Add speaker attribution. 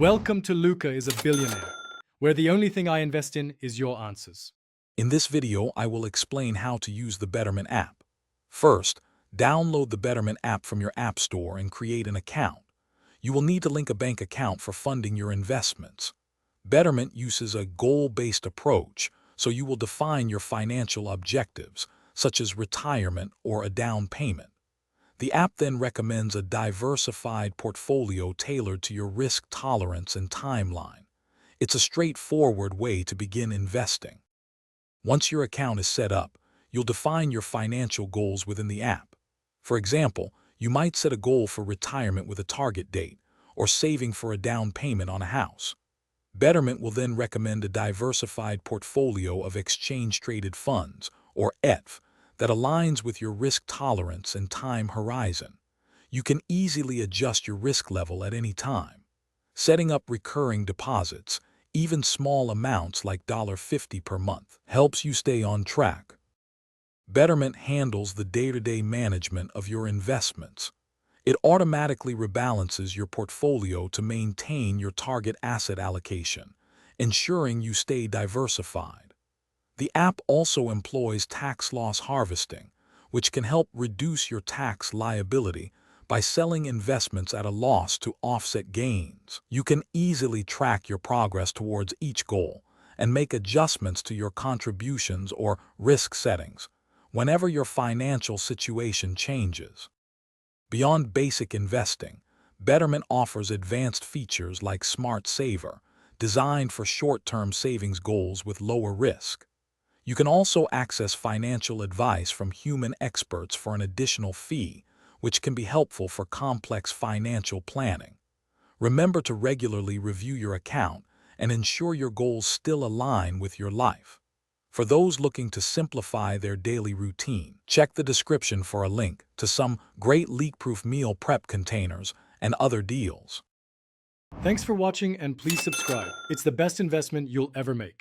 Speaker 1: Welcome to Luca is a Billionaire, where the only thing I invest in is your answers.
Speaker 2: In this video, I will explain how to use the Betterment app. First, download the Betterment app from your App Store and create an account. You will need to link a bank account for funding your investments. Betterment uses a goal-based approach, so you will define your financial objectives, such as retirement or a down payment. The app then recommends a diversified portfolio tailored to your risk tolerance and timeline. It's a straightforward way to begin investing. Once your account is set up, you'll define your financial goals within the app. For example, you might set a goal for retirement with a target date, or saving for a down payment on a house. Betterment will then recommend a diversified portfolio of exchange-traded funds, or ETF, that aligns with your risk tolerance and time horizon. You can easily adjust your risk level at any time. Setting up recurring deposits, even small amounts like $50 per month, helps you stay on track. Betterment handles the day-to-day management of your investments. It automatically rebalances your portfolio to maintain your target asset allocation, ensuring you stay diversified. The app also employs tax loss harvesting, which can help reduce your tax liability by selling investments at a loss to offset gains. You can easily track your progress towards each goal and make adjustments to your contributions or risk settings whenever your financial situation changes. Beyond basic investing, Betterment offers advanced features like Smart Saver, designed for short-term savings goals with lower risk. You can also access financial advice from human experts for an additional fee, which can be helpful for complex financial planning. Remember to regularly review your account and ensure your goals still align with your life. For those looking to simplify their daily routine, check the description for a link to some great leak-proof meal prep containers and other deals.
Speaker 1: Thanks for watching and please subscribe. It's the best investment you'll ever make.